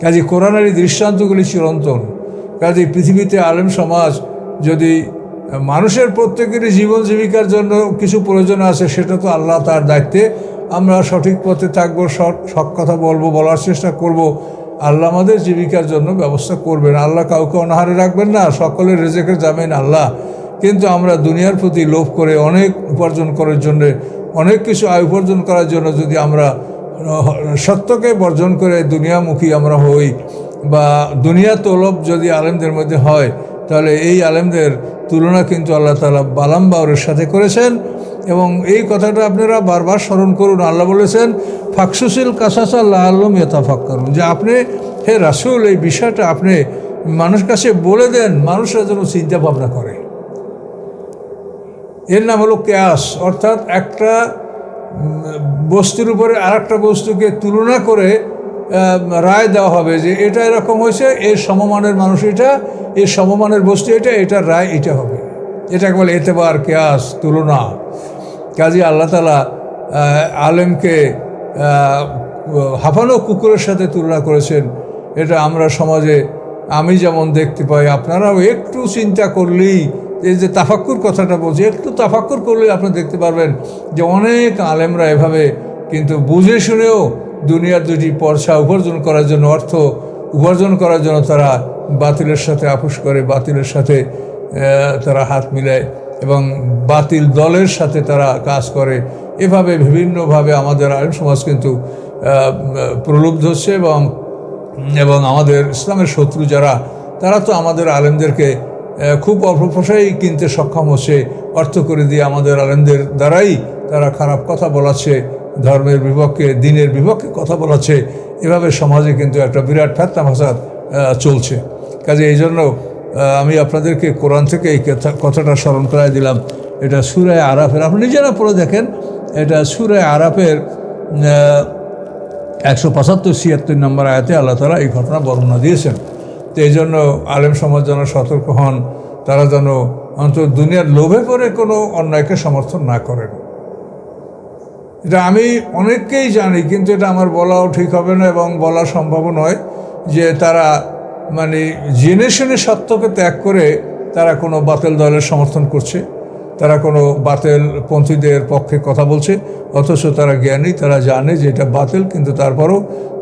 কাজে কোরআনের এই দৃষ্টান্তগুলি চিরন্তন। কাজে পৃথিবীতে আলেম সমাজ যদি মানুষের প্রত্যেকেরই জীবন জীবিকার জন্য কিছু প্রয়োজন আছে, সেটা তো আল্লাহ তার দায়িত্বে, আমরা সঠিক পথে থাকবো, সৎ কথা বলবো, বলার চেষ্টা করব, আল্লাহ আমাদের জীবিকার জন্য ব্যবস্থা করবেন। আল্লাহ কাউকে অনাহারে রাখবেন না, সকলের রেজেকের জামিন আল্লাহ। কিন্তু আমরা দুনিয়ার প্রতি লোভ করে অনেক উপার্জন করার জন্য, অনেক কিছু আয় উপার্জন করার জন্য যদি আমরা সত্যকে বর্জন করে দুনিয়ামুখী আমরা হই, বা দুনিয়া তলব যদি আলেমদের মধ্যে হয়, তাহলে এই আলেমদের তুলনা কিন্তু আল্লাহ তাআলা বালাম বাউরের সাথে করেছেন। এবং এই কথাটা আপনারা বারবার স্মরণ করুন। আল্লাহ বলেছেন ফাকসুসিল কাসাসা লাআল্লাহুম ইয়াতাফাক্কারুন, যে আপনি হে রাসূল এই বিষয়টা আপনি মানুষের কাছে বলে দেন, মানুষরা যেন চিন্তা ভাবনা করে। এর নাম হলো কিয়াস, অর্থাৎ একটা বস্তুর উপরে আর একটা বস্তুকে তুলনা করে রায় দেওয়া হবে যে এটা এরকম হয়েছে, এর সমমানের মানুষ এটা, এর সমমানের বস্তু এটা, এটার রায় এটা হবে। এটাকে বলে এতেবার, কিয়াস, তুলনা। কাজী আল্লাহ তাআলা আলেমকে হাঁপানো কুকুরের সাথে তুলনা করেছেন। এটা আমরা সমাজে আমি যেমন দেখতে পাই, আপনারাও একটু চিন্তা করলেই, এই যে তাফাক্কুর কথাটা বলছি, একটু তাফাক্কুর করলেই আপনি দেখতে পারবেন যে অনেক আলেমরা এভাবে কিন্তু বুঝে শুনেও দুনিয়ার দুটি পয়সা উপার্জন করার জন্য, অর্থ উপার্জন করার জন্য তারা বাতিলের সাথে আপোষ করে, বাতিলের সাথে তারা হাত মিলায় এবং বাতিল দলের সাথে তারা কাজ করে। এভাবে বিভিন্নভাবে আমাদের আলেম সমাজ কিন্তু প্রলুব্ধ হচ্ছে। এবং আমাদের ইসলামের শত্রু যারা, তারা তো আমাদের আলেমদেরকে খুব অল্প পয়সায় কিনতে সক্ষম হচ্ছে, অর্থ করে দিয়ে আমাদের আলেমদের দ্বারাই তারা খারাপ কথা বলাচ্ছে, ধর্মের বিপক্ষে, দিনের বিপক্ষে কথা বলাচ্ছে। এভাবে সমাজে কিন্তু একটা বিরাট ফেতনা ফাসাদ চলছে। কাজে এই জন্য আমি আপনাদেরকে কোরআন থেকে এই কথাটা স্মরণ করাই দিলাম। এটা সূরা আরাফের, আপনি নিজেরা পড়ে দেখেন, এটা সূরা আরাফের 175-76 নম্বর আয়াতে আল্লাহ তাআলা এই ঘটনা বর্ণনা দিয়েছেন। তো এই জন্য আলেম সমাজ যেন সতর্ক হন, তারা যেন অন্তত দুনিয়ার লোভে পড়ে কোনো অন্যায়কে সমর্থন না করেন। এটা আমি অনেককেই জানি, কিন্তু এটা আমার বলাও ঠিক হবে না এবং বলা সম্ভব নয়, যে তারা মানে জেনে শুনে সত্যকে ত্যাগ করে তারা কোনো বাতিল দলের সমর্থন করছে, তারা কোনো বাতিল পন্থীদের পক্ষে কথা বলছে, অথচ তারা জ্ঞানী, তারা জানে যে এটা বাতিল, কিন্তু তারপরও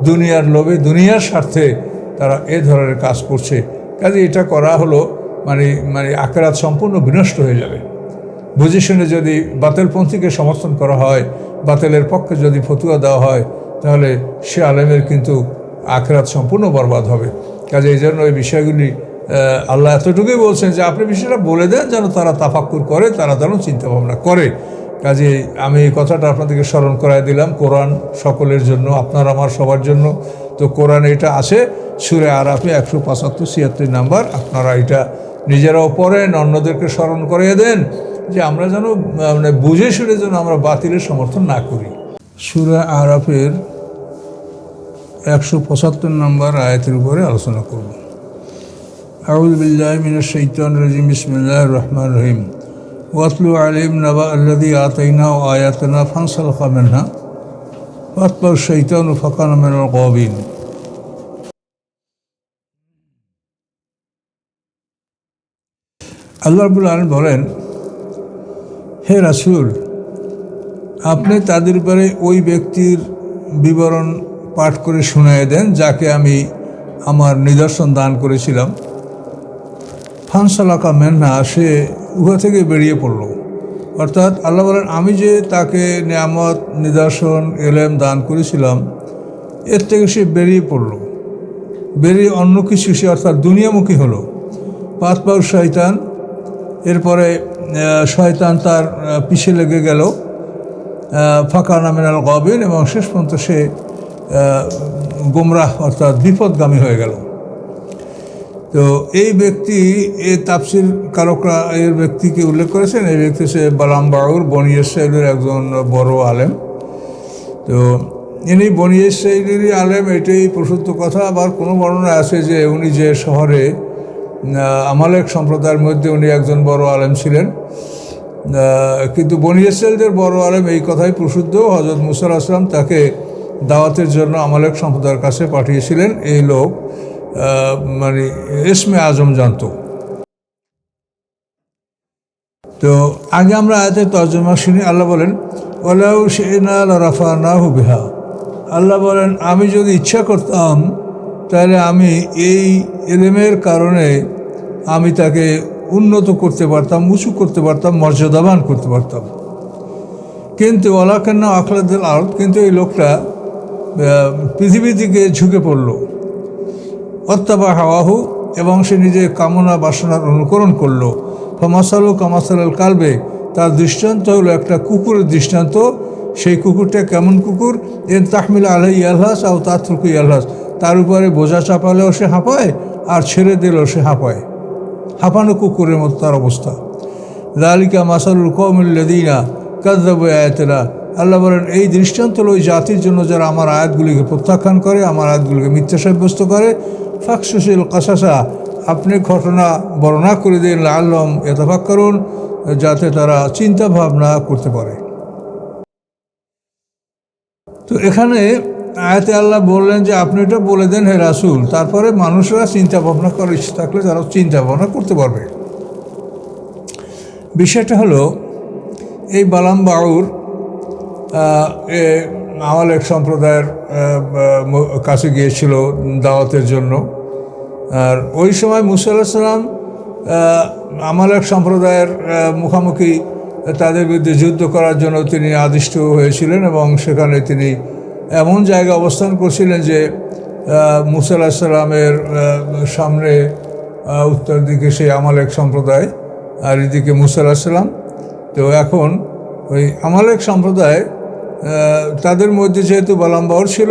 দুনিয়ার লোভে, দুনিয়ার স্বার্থে তারা এ ধরনের কাজ করছে। কাজে এটা করা হলো মানে আখিরাত সম্পূর্ণ বিনষ্ট হয়ে যাবে। বুঝে শুনে যদি বাতিলপন্থীকে সমর্থন করা হয়, বাতিলের পক্ষে যদি ফতুয়া দেওয়া হয়, তাহলে সে আলেমের কিন্তু আখিরাত সম্পূর্ণ বরবাদ হবে। কাজে এই জন্য এই বিষয়গুলি আল্লাহ এতটুকুই বলছেন যে আপনি বিষয়টা বলে দেন যেন তারা তাফাক্কুর করে, তারা যেন চিন্তা ভাবনা করে। কাজে আমি এই কথাটা আপনাদেরকে স্মরণ করাই দিলাম। কোরআন সকলের জন্য, আপনার আমার সবার জন্য। তো কোরআন এটা আছে সূরা আরাফে 175-76 নাম্বার। আপনারা এটা নিজেরাও পড়েন, অন্যদেরকে স্মরণ করিয়ে দেন, যে আমরা যেন মানে বুঝে শুনে যেন আমরা বাতিলের সমর্থন না করি। সূরা আরাফের 175 নম্বর আয়াতের উপরে আলোচনা করব। আউযু বিল্লাহি মিনাশ শাইতানির রাজিম, বিসমিল্লাহির রহমানির রহিম। ওয়াতলু আলাইহিম নাবা আল্লাযী আতাইনাহু আয়াতানা ফানসালাখা মিনহা ফাতবা'আশ শাইতানু ফাকানা মিনাল গাবিন। আল্লাহ রাব্বুল আলামিন বলেন, হে রাসূল, আপনি তাদের উপরে ওই ব্যক্তির বিবরণ পাঠ করে শুনিয়ে দেন যাকে আমি আমার নিদর্শন দান করেছিলাম। ফানসালাকা মিনহা, সে উহা থেকে বেরিয়ে পড়ল। অর্থাৎ আল্লাহ বলেন, আমি যে তাকে নিয়ামত, নিদর্শন, ইলম দান করেছিলাম, এর থেকে সে বেরিয়ে পড়ল, বেরিয়ে অন্য কিছু সে অর্থাৎ দুনিয়ামুখী হলো। ফাতবা'আশ শয়তান, এরপরে শয়তান তার পিছে লেগে গেল। ফাকানা মিনাল গাবিন, এবং শেষ পর্যন্ত সে গুমরাহ অর্থাৎ বিপদগামী হয়ে গেল। তো এই ব্যক্তি, এই তাফসির কারকরা এর ব্যক্তিকে উল্লেখ করেছেন। এই ব্যক্তি সে বালাম বাউর বনি ইসরাঈলের একজন বড় আলেম। তো ইনি বনি ইসরাঈলেরই আলেম, এটাই প্রসিদ্ধ কথা। আবার কোনো বর্ণনা আছে যে উনি যে শহরে আমালেক সম্প্রদায়ের মধ্যে উনি একজন বড় আলেম ছিলেন। কিন্তু বনি ইসরাঈলদের বড় আলেম এই কথাই প্রসিদ্ধ। হযরত মূসা আলাইহিস সালাম তাকে দাওয়াতের জন্য আমালেক সম্প্রদায়ের কাছে পাঠিয়েছিলেন। এই লোক মানে ইসমে আজম জানত। তো আগে আমরা আয়াতের তর্জমা শুনি। আল্লাহ বলেন ওয়ালাউ শি'না লারাফা'নাহু বিহা। আল্লাহ বলেন আমি যদি ইচ্ছা করতাম তাহলে আমি এই ইলমের কারণে আমি তাকে উন্নত করতে পারতাম, উঁচু করতে পারতাম, মর্যাদাবান করতে পারতাম। কিন্তু ওয়ালাকিন্না আখলাদাল আরদ, কিন্তু এই লোকটা পৃথিবীর দিকে ঝুঁকে পড়ল। অত্তাবা হাওয়াহু, এবং সে নিজের কামনা বাসনার অনুকরণ করলো। ফমাসালু কামাসাল কালবে, তার দৃষ্টান্ত হলো একটা কুকুরের দৃষ্টান্ত। সেই কুকুরটা কেমন কুকুর? এন তাহমিল আলাই আলহাস আও তাতরুকু আলহাস, তার উপরে বোঝা চাপালেও সে হাঁপায়, আর ছেড়ে দিলেও সে হাঁপায়। হাঁপানো কুকুরের মতো তার অবস্থা। যালিকা মাসালুল কওমিল্লাযীনা কাযযাবু আয়াতিনা। আল্লাহ বলেন এই দৃষ্টান্ত হলো ওই জাতির জন্য যারা আমার আয়াতগুলিকে প্রত্যাখ্যান করে, আমার আয়াতগুলিকে মিথ্যা সাব্যস্ত করে। ফাকসুসিল কাসাসা, আপনি ঘটনা বর্ণনা করে দিন, লাআল্লাহুম ইয়াতাফাক্কারুন, যাতে তারা চিন্তা ভাবনা করতে পারে। তো এখানে আয়াতে আল্লাহ বললেন যে আপনি এটা বলে দেন হে রাসূল, তারপরে মানুষরা চিন্তা ভাবনা করার ইচ্ছে থাকলে তারা চিন্তা ভাবনা করতে পারবে। বিষয়টা হলো এই বালাম বাউর আমালেক সম্প্রদায়ের কাছে গিয়েছিল দাওয়াতের জন্য। আর ওই সময় মুসা আলাইহিস সালাম আমালেক সম্প্রদায়ের মুখোমুখি তাদের বিরুদ্ধে যুদ্ধ করার জন্য তিনি আদিষ্ট হয়েছিলেন, এবং সেখানে তিনি এমন জায়গায় অবস্থান করছিলেন যে মুসা আলাইহিস সালামের সামনে উত্তর দিকে সেই আমালেক সম্প্রদায়, আর এদিকে মুসা আলাইহিস সালাম। তো এখন ওই আমালেক সম্প্রদায় তাদের মধ্যে যেহেতু বালাম বাউর ছিল,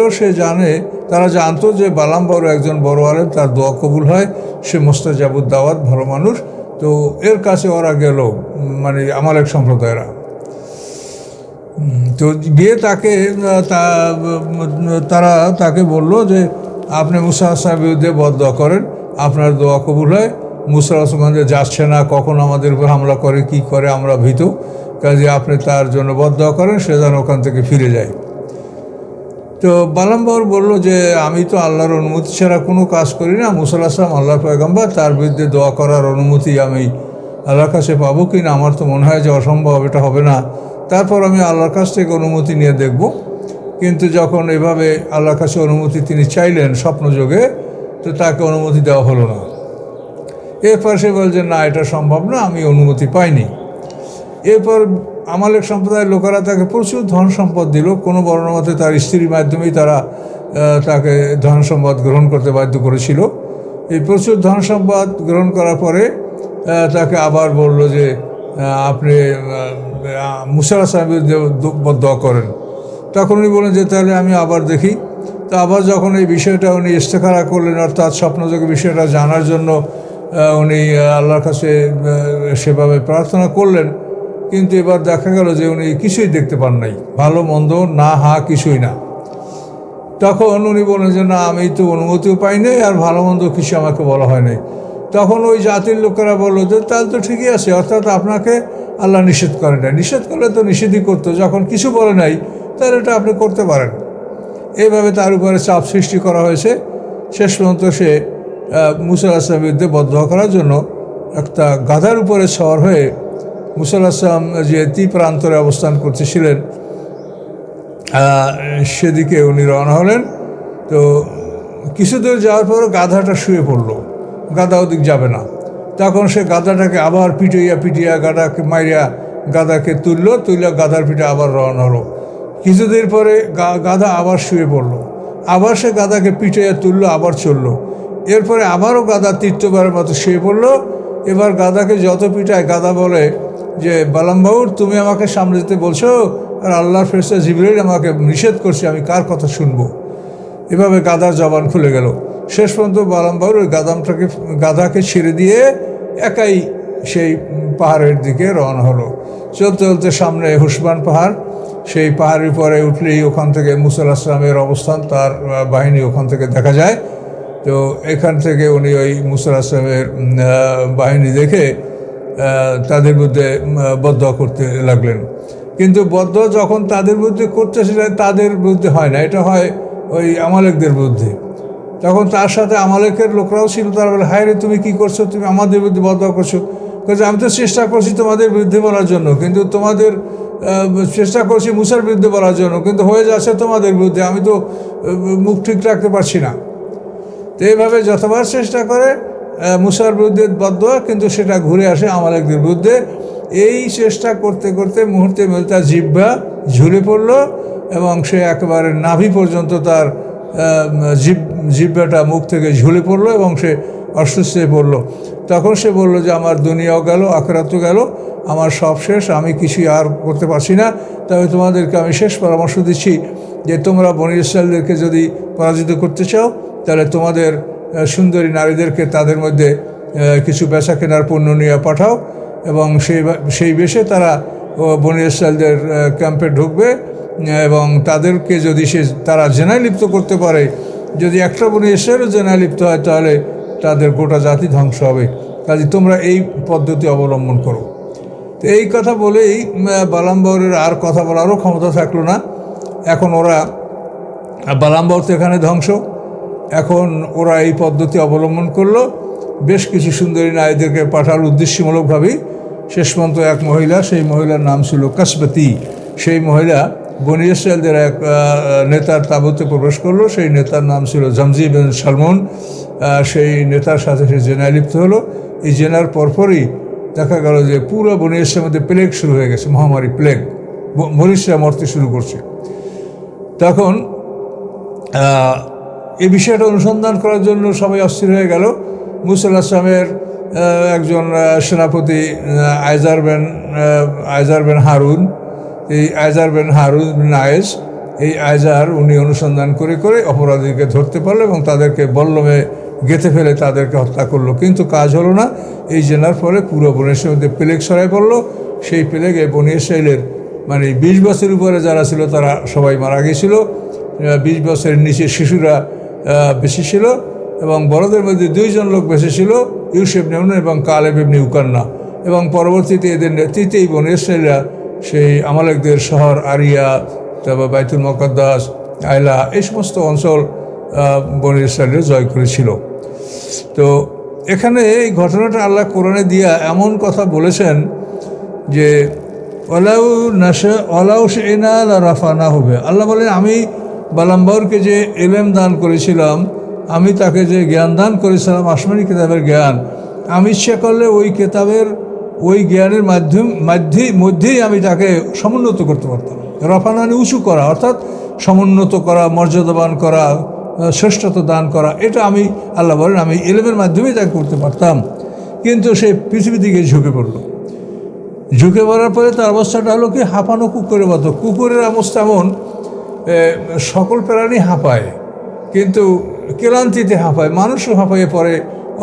তারা জানতো যে বালাম বাউর একজন বড় আলেম, তার দোয়া কবুল হয়, সে মুস্তাজাবুদ দাওয়াত, ভালো মানুষ। তো এর কাছে ওরা গেল, মানে আমালেক সম্প্রদায়রা। তো গিয়ে তারা তাকে বলল যে আপনি মুসা সাহেবের বিরুদ্ধে বদদোয়া করেন, আপনার দোয়া কবুল হয়। মুসা আলাইহিস যাচ্ছে না, কখন আমাদের উপর হামলা করে কি করে আমরা ভীত, কাজে আপনি তার জন্য বদদোয়া করেন, সে যেন ওখান থেকে ফিরে যায়। তো বালাম বাউর বলল যে আমি তো আল্লাহর অনুমতি ছাড়া কোনো কাজ করি না। মুসা আলাইহিস সালাম আল্লাহর পয়গম্বর, তার বিরুদ্ধে দোয়া করার অনুমতি আমি আল্লাহর কাছে পাবো কি না, আমার তো মনে হয় যে অসম্ভব, এটা হবে না। তারপর আমি আল্লাহর কাছ থেকে অনুমতি নিয়ে দেখব। কিন্তু যখন এভাবে আল্লাহর কাছে অনুমতি তিনি চাইলেন স্বপ্নযোগে, তো তাকে অনুমতি দেওয়া হলো না। এরপর সে বলছে না, এটা সম্ভব না, আমি অনুমতি পাইনি। এরপর আমালেক সম্প্রদায়ের লোকেরা তাকে প্রচুর ধন সম্পদ দিল। কোনো বর্ণমতে তার স্ত্রীর মাধ্যমেই তারা তাকে ধন সম্পদ গ্রহণ করতে বাধ্য করেছিল। এই প্রচুর ধন সম্পদ গ্রহণ করার পরে তাকে আবার বলল যে আপনি মুসা আলাইহিস সালামের বিরুদ্ধে বদদোয়া করেন। তখন উনি বলেন যে তাহলে আমি আবার দেখি। তো আবার যখন এই বিষয়টা উনি ইস্তেখারা করলেন, অর্থাৎ স্বপ্নযোগে বিষয়টা জানার জন্য উনি আল্লাহর কাছে সেভাবে প্রার্থনা করলেন, কিন্তু এবার দেখা গেল যে উনি কিছুই দেখতে পান নাই, ভালো মন্দ না, কিছুই না। তখন উনি বলেন যে না, আমি তো অনুমতিও পাই নাই, আর ভালো মন্দ কিছু আমাকে বলা হয় নাই। তখন ওই জাতির লোকেরা বললো যে তাহলে তো ঠিকই আছে, অর্থাৎ আপনাকে আল্লাহ নিষেধ করে নাই, নিষেধ করলে তো নিষেধই করতো, যখন কিছু বলে নাই তাহলে এটা আপনি করতে পারেন। এইভাবে তার উপরে চাপ সৃষ্টি করা হয়েছে। শেষ পর্যন্ত সে মুসা আলাইহিস সালামের বিরুদ্ধে বদদোয়া করার জন্য একটা গাধার উপরে সওয়ার হয়ে মুসা আলাইহিস সালাম যে প্রান্তরে অবস্থান করতেছিলেন সেদিকে উনি রওনা হলেন। তো কিছু দূর যাওয়ার পর গাধাটা শুয়ে পড়ল, গাধা ওদিক যাবে না। তখন সে গাধাটাকে আবার পিটিয়া গাধাকে মাইরা গাধাকে তুললো, গাধার পিঠে আবার রওনা হলো। কিছুদিন পরে গাধা আবার শুয়ে পড়লো, আবার সে গাধাকে পিটিয়ে তুললো, আবার চললো। এরপরে আবারও গাধা তৃতীয়বারের মতো শুয়ে পড়লো। এবার গাধাকে যত পিটায়, গাধা বলে যে বালাম বাউর, তুমি আমাকে সামনে যেতে বলছো, আর আল্লাহর ফেরেশতা জিবরাইল আমাকে নিষেধ করছে, আমি কার কথা শুনবো? এভাবে গাধার জবান খুলে গেল। শেষ পর্যন্ত বালাম বাউর ওই গাধাকে ছেড়ে দিয়ে একাই সেই পাহাড়ের দিকে রওনা হলো। চলতে চলতে সামনে হুসবান পাহাড়, সেই পাহাড়ের উপরে উঠলেই ওখান থেকে মুসা আলাইহিস সালামের অবস্থান, তার বাহিনী ওখান থেকে দেখা যায়। তো এখান থেকে উনি ওই মুসা আলাইহিস সালামের বাহিনী দেখে তাদের মধ্যে বদদোয়া করতে লাগলেন। কিন্তু বদদোয়া যখন তাদের বিরুদ্ধে করতে সেটা তাদের বিরুদ্ধে হয় না, এটা হয় ওই আমালেকদের বিরুদ্ধে। তখন তার সাথে আমালেকের লোকরাও ছিল, তারা বলে, হায় রে তুমি কী করছো, তুমি আমাদের বিরুদ্ধে বদদোয়া করছো। কারণ আমি তো চেষ্টা করছি তোমাদের বিরুদ্ধে বলার জন্য, কিন্তু তোমাদের চেষ্টা করছি মুসার বিরুদ্ধে বলার জন্য, কিন্তু হয়ে যাচ্ছে তোমাদের বিরুদ্ধে, আমি তো মুখ ঠিক রাখতে পারছি না। তো এইভাবে যতবার চেষ্টা করে মুসার বিরুদ্ধে বদদোয়া, কিন্তু সেটা ঘুরে আসে আমালেকদের বিরুদ্ধে। এই চেষ্টা করতে করতে মুহূর্তে তার জিহ্বা ঝুলে পড়ল এবং সে একেবারে নাভি পর্যন্ত তার জিহ্বাটা মুখ থেকে ঝুলে পড়লো এবং সে অসুস্থ হয়ে পড়লো। তখন সে বলল যে আমার দুনিয়াও গেল, আখিরাতও গেল, আমার সব শেষ, আমি কিছুই আর করতে পারছি না। তবে তোমাদেরকে আমি শেষ পরামর্শ দিচ্ছি যে তোমরা বনী ইসরাইলদেরকে যদি পরাজিত করতে চাও, তাহলে তোমাদের সুন্দরী নারীদেরকে তাদের মধ্যে কিছু বেচা কেনার পণ্য নিয়ে পাঠাও এবং সেই বেশে তারা বনী ইসরাইলদের ক্যাম্পে ঢুকবে এবং তাদেরকে যদি তারা জেনায় লিপ্ত করতে পারে, যদি একটা বনী ইসরাইলও জেনায় লিপ্ত হয়, তাহলে তাদের গোটা জাতি ধ্বংস হবে। কাজে তোমরা এই পদ্ধতি অবলম্বন করো। তো এই কথা বলেই বালাম বাউরের আর কথা বলারও ক্ষমতা থাকলো না। এখন ওরা বালাম বাউর তো এখানে ধ্বংস, এখন ওরা এই পদ্ধতি অবলম্বন করলো। বেশ কিছু সুন্দরী নারীদেরকে পাঠার উদ্দেশ্যমূলকভাবেই শেষ পর্যন্ত এক মহিলা, সেই মহিলার নাম ছিল কাসবতী, সেই মহিলা বনী ইসরাইলদের এক নেতার তাঁবুতে প্রবেশ করলো। সেই নেতার নাম ছিল জামজি বিন সালমন। সেই নেতার সাথে সে জেনায় লিপ্ত হলো। এই জেনার পরপরই দেখা গেল যে পুরো বনী ইসরাইলের মধ্যে প্লেগ শুরু হয়ে গেছে, মহামারী প্লেগ, মনীষরা মরতে শুরু করছে। তখন এই বিষয়টা অনুসন্ধান করার জন্য সবাই অস্থির হয়ে গেল। মুসা আলাইহিস সালামের একজন সেনাপতি আইজার বেন হারুন, এই আইজার বেন হারুন বিন আয়েজ, এই আইজার উনি অনুসন্ধান করে করে অপরাধীকে ধরতে পারলো এবং তাদেরকে বল্লমে গেঁথে ফেলে তাদেরকে হত্যা করলো। কিন্তু কাজ হলো না। এই জেনার ফলে পুরো বনী ইসরাইলের মধ্যে প্লেগ ছড়ায় পড়লো। সেই প্লেগে বনী ইসরাইলের 20 বছর উপরে যারা ছিল তারা সবাই মারা গিয়েছিল। 20 বছরের নিচে শিশুরা বেশি ছিল এবং বড়দের মধ্যে 2 জন লোক বেশি ছিল, ইউসুফ ইবনে নুন এবং কালেব ইবনে ইউকান্না। এবং পরবর্তীতে এদের নেতৃত্বেই বনী ইসরাইলরা সেই আমালেকদের শহর আরিয়া, তারপর বাইতুল মুকাদ্দাস, আয়লা, এই সমস্ত অঞ্চল বনী ইসরাইলের জয় করেছিল। তো এখানে এই ঘটনাটা আল্লাহ কোরআনে দিয়া এমন কথা বলেছেন যে ওলাউ শি'না লারাফানা হবে। আল্লাহ বলেন, আমি বালাম বাউরকে যে এলেম দান করেছিলাম, আমি তাকে যে জ্ঞান দান করেছিলাম, আসমানি কিতাবের জ্ঞান, আমি ইচ্ছা করলে ওই কিতাবের ওই জ্ঞানের মধ্যেই আমি তাকে সমুন্নত করতে পারতাম। রাফানা মানে উঁচু করা, অর্থাৎ সমুন্নত করা, মর্যাদাবান করা, শ্রেষ্ঠত্ব দান করা, এটা আমি, আল্লাহ বলেন, আমি এলেমের মাধ্যমেই তাকে করতে পারতাম। কিন্তু সে পৃথিবী দিকে ঝুঁকে পড়ল। ঝুঁকে পড়ার পরে তার অবস্থাটা হলো কি, হাঁপানো কুকুরের মতো। কুকুরের অবস্থা এমন, সকল প্রাণী হাঁপায়, কিন্তু ক্লান্তিতে হাঁপায়, মানুষও হাঁপাইয়ে পড়ে,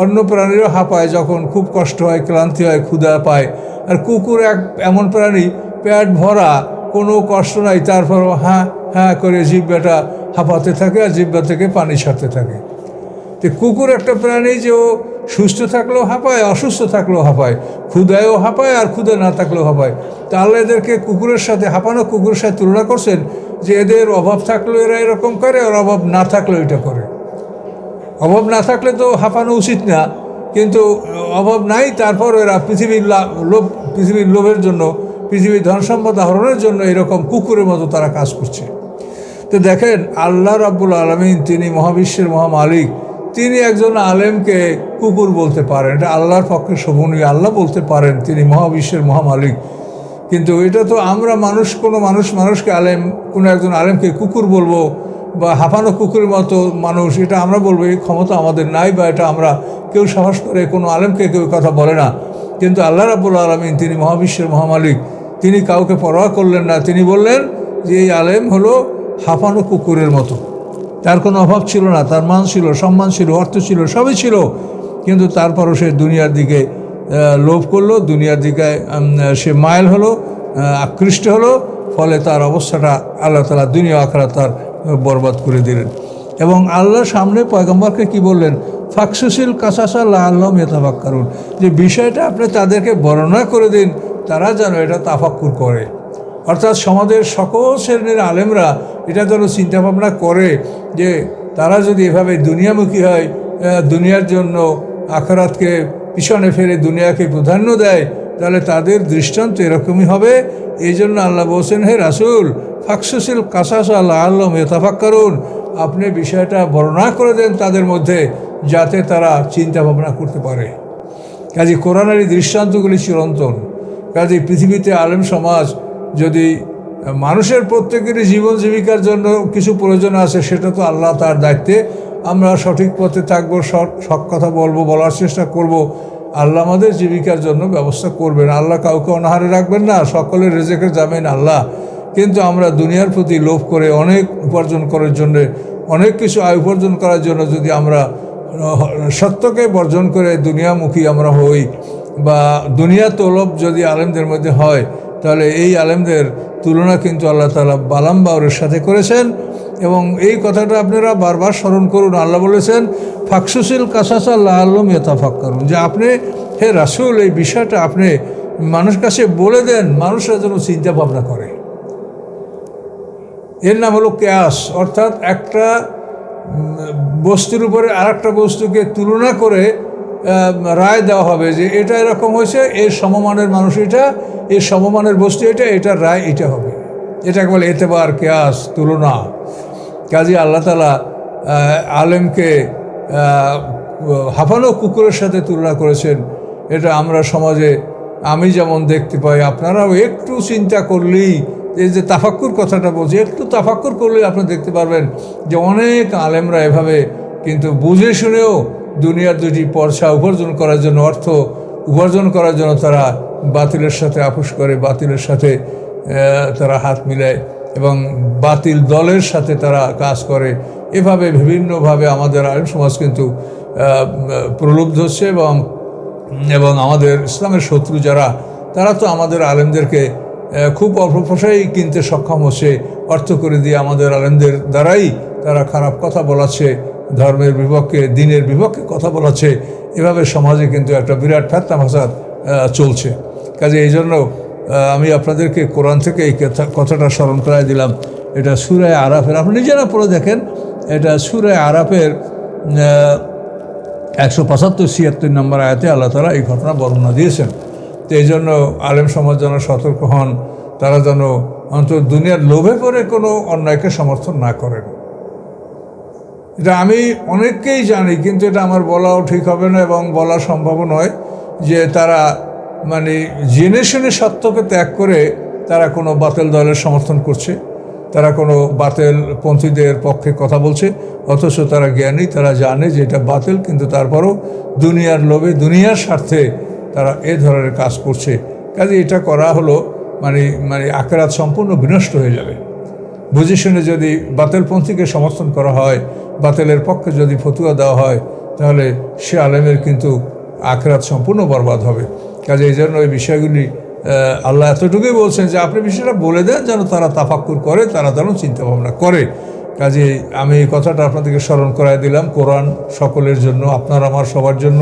অন্য প্রাণীরও হাঁপায় যখন খুব কষ্ট হয়, ক্লান্তি হয়, ক্ষুধা পায়। আর কুকুর এমন প্রাণী, পেট ভরা, কোনো কষ্ট নাই, তারপরও হ্যাঁ হ্যাঁ করে জিহ্বাটা হাঁপাতে থাকে আর জিহ্বা থেকে পানি ছাড়তে থাকে। তো কুকুর একটা প্রাণী যে ও সুস্থ থাকলেও হাঁপায়, অসুস্থ থাকলেও হাঁপায়, ক্ষুধায়ও হাঁপায় আর ক্ষুধা না থাকলেও হাঁপায়। তা আল্লাহ এদেরকে কুকুরের সাথে, হাঁপানো কুকুরের সাথে তুলনা করছেন যে এদের অভাব থাকলেও এরা এরকম করে, আর অভাব না থাকলেও এটা করে। অভাব না থাকলে তো হাঁপানো উচিত না, কিন্তু অভাব নাই, তারপর এরা পৃথিবীর লোভের জন্য, পৃথিবীর ধন সম্পদ আহরণের জন্য এরকম কুকুরের মতো তারা কাজ করছে। তো দেখেন, আল্লাহ রাব্বুল আলামিন, তিনি মহাবিশ্বের মহামালিক, তিনি একজন আলেমকে কুকুর বলতে পারেন, এটা আল্লাহর পক্ষে শোভনীয়। আল্লাহ বলতে পারেন তিনি মহাবিশ্বের মহামালিক, কিন্তু এটা তো আমরা মানুষকে কোনো একজন আলেমকে কুকুর বলবো বা হাঁপানো কুকুরের মতো মানুষ, এটা আমরা বলবো, এই ক্ষমতা আমাদের নাই, বা এটা আমরা কেউ সাহস করে কোনো আলেমকে কেউ কথা বলে না। কিন্তু আল্লাহ রাব্বুল আলামিন, তিনি মহাবিশ্বের মহামালিক, তিনি কাউকে পরোয়া করলেন না। তিনি বললেন যে এই আলেম হলো হাঁপানো কুকুরের মতো। তার কোনো অভাব ছিল না, তার মান ছিল, সম্মান ছিল, অর্থ ছিল, সবই ছিল, কিন্তু তারপরও সে দুনিয়ার দিকে লোভ করলো, দুনিয়ার দিকে সে মাইল হলো, আকৃষ্ট হলো। ফলে তার অবস্থাটা আল্লাহ তাআলা দুনিয়া আখিরাত তার বরবাদ করে দিলেন। এবং আল্লাহ সামনে পয়গম্বরকে কি বললেন, ফাকসুসিল কাসাসা লাআল্লাহুম ইয়াতাফাক্কারুন, যে বিষয়টা আপনি তাদেরকে বর্ণনা করে দিন, তারা যেন এটা তাফাক্কুর করে। অর্থাৎ সমাজের সকল শ্রেণীর আলেমরা এটা যেন চিন্তাভাবনা করে যে তারা যদি এভাবে দুনিয়ামুখী হয়, দুনিয়ার জন্য আখিরাতকে পিছনে ফেলে দুনিয়াকে প্রাধান্য দেয়, তাহলে তাদের দৃষ্টান্ত এরকমই হবে। এই জন্য আল্লাহ বলছেন, হে রাসূল ফাকসুসিল কাসাস লাআল্লাহুম ইয়াতাফাক্কারুন, আপনি বিষয়টা বর্ণনা করে দেন তাদের মধ্যে, যাতে তারা চিন্তা ভাবনা করতে পারে। কাজে কোরআনের এই দৃষ্টান্তগুলি চিরন্তন। কাজে পৃথিবীতে আলেম সমাজ যদি মানুষের প্রত্যেকেরই জীবন জীবিকার জন্য কিছু প্রয়োজন আছে, সেটা তো আল্লাহ তার দায়িত্বে, আমরা সঠিক পথে থাকবো, সব কথা বলবো, বলার চেষ্টা করব। আল্লাহ আমাদের জীবিকার জন্য ব্যবস্থা করবেন। আল্লাহ কাউকে অনাহারে রাখবেন না, সকলের রেজেকের জামিন আল্লাহ। কিন্তু আমরা দুনিয়ার প্রতি লোভ করে অনেক উপার্জন করার জন্য, অনেক কিছু আয় উপার্জন করার জন্য যদি আমরা সত্যকে বর্জন করে দুনিয়ামুখী আমরা হই, বা দুনিয়া তলব যদি আলেমদের মধ্যে হয়, তাহলে এই আলেমদের তুলনা কিন্তু আল্লাহ তাআলা বালাম বাউরের সাথে করেছেন। এবং এই কথাটা আপনারা বারবার স্মরণ করুন। আল্লাহ বলেছেন ফাকসুসিল কাসাসা লাআল্লাহুম ইয়াতাফাক্কারুন, যে আপনি হে রাসূল এই বিষয়টা আপনি মানুষের কাছে বলে দেন, মানুষরা যেন চিন্তা ভাবনা করে। এর নাম হলো কিয়াস, অর্থাৎ একটা বস্তুর উপরে আর একটা বস্তুকে তুলনা করে রায় দেওয়া হবে যে এটা এরকম হয়েছে, এর সমমানের মানুষ এটা, এর সমমানের বস্তু এটা, এটার রায় এটা হবে। এটাকে বলে এতেবার, কিয়াস, তুলনা। কাজী আল্লাহ তাআলা আলেমকে হাঁপানো কুকুরের সাথে তুলনা করেছেন। এটা আমরা সমাজে আমি যেমন দেখতে পাই, আপনারাও একটু চিন্তা করলেই, এই যে তাফাক্কুর কথাটা বলছি, একটু তাফাক্কুর করলেই আপনি দেখতে পারবেন যে অনেক আলেমরা এভাবে কিন্তু বুঝে শুনেও দুনিয়ার দুটি পয়সা উপার্জন করার জন্য, অর্থ উপার্জন করার জন্য তারা বাতিলের সাথে আপোষ করে, বাতিলের সাথে তারা হাত মিলায় এবং বাতিল দলের সাথে তারা কাজ করে। এভাবে বিভিন্নভাবে আমাদের আলেম সমাজ কিন্তু প্রলুব্ধ হচ্ছে। এবং আমাদের ইসলামের শত্রু যারা, তারা তো আমাদের আলেমদেরকে খুব অল্প পয়সায় কিনতে সক্ষম হচ্ছে, অর্থ করে দিয়ে আমাদের আলেমদের দ্বারাই তারা খারাপ কথা বলাচ্ছে, ধর্মের বিপক্ষে, দিনের বিপক্ষে কথা বলাচ্ছে। এভাবে সমাজে কিন্তু একটা বিরাট ফেতনা ফাসাদ চলছে। কাজে এই জন্য আমি আপনাদেরকে কোরআন থেকে এই কথাটা স্মরণ করাই দিলাম। এটা সূরা আরাফের, আপনি নিজেরা পড়ে দেখেন, এটা সূরা আরাফের 175-76 নম্বর আয়াতে আল্লাহ তাআলা এই ঘটনা বর্ণনা দিয়েছেন। তো এই জন্য আলেম সমাজ যেন সতর্ক হন, তারা যেন অন্তত দুনিয়ার লোভে পড়ে কোনো অন্যায়কে সমর্থন না করেন। এটা আমি অনেককেই জানি, কিন্তু এটা আমার বলাও ঠিক হবে না এবং বলা সম্ভব নয়, যে তারা মানে জেনে শুনে সত্যকে ত্যাগ করে তারা কোনো বাতিল দলের সমর্থন করছে, তারা কোনো বাতিল পন্থীদের পক্ষে কথা বলছে, অথচ তারা জ্ঞানী, তারা জানে যে এটা বাতিল, কিন্তু তারপরও দুনিয়ার লোভে, দুনিয়ার স্বার্থে তারা এ ধরনের কাজ করছে। কাজে এটা করা হলো মানে আখিরাত সম্পূর্ণ বিনষ্ট হয়ে যাবে। বুঝে শুনে যদি বাতিলপন্থীকে সমর্থন করা হয়, বাতিলের পক্ষে যদি ফতুয়া দেওয়া হয়, তাহলে সে আলেমের কিন্তু আখিরাত সম্পূর্ণ বরবাদ হবে। কাজে এই জন্য এই বিষয়গুলি আল্লাহ এতটুকুই বলছেন যে আপনি বিষয়টা বলে দেন যেন তারা তাফাক্কুর করে, তারা যেন চিন্তা ভাবনা করে। কাজে আমি এই কথাটা আপনাদেরকে স্মরণ করাই দিলাম। কোরআন সকলের জন্য, আপনার আমার সবার জন্য।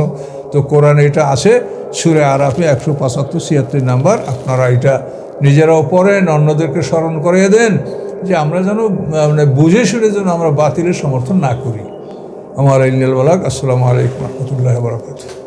তো কোরআনে এটা আছে সূরা আরাফে 175-76 নাম্বার। আপনারা এটা নিজেরাও পড়েন, অন্যদেরকে স্মরণ করিয়ে দেন, যে আমরা যেন মানে বুঝে শুনে যেন আমরা বাতিলের সমর্থন না করি। আমার ইল্লাল বালাগ। আসসালামু আলাইকুম ওয়া রাহমাতুল্লাহি ওয়া বারাকাতুহু।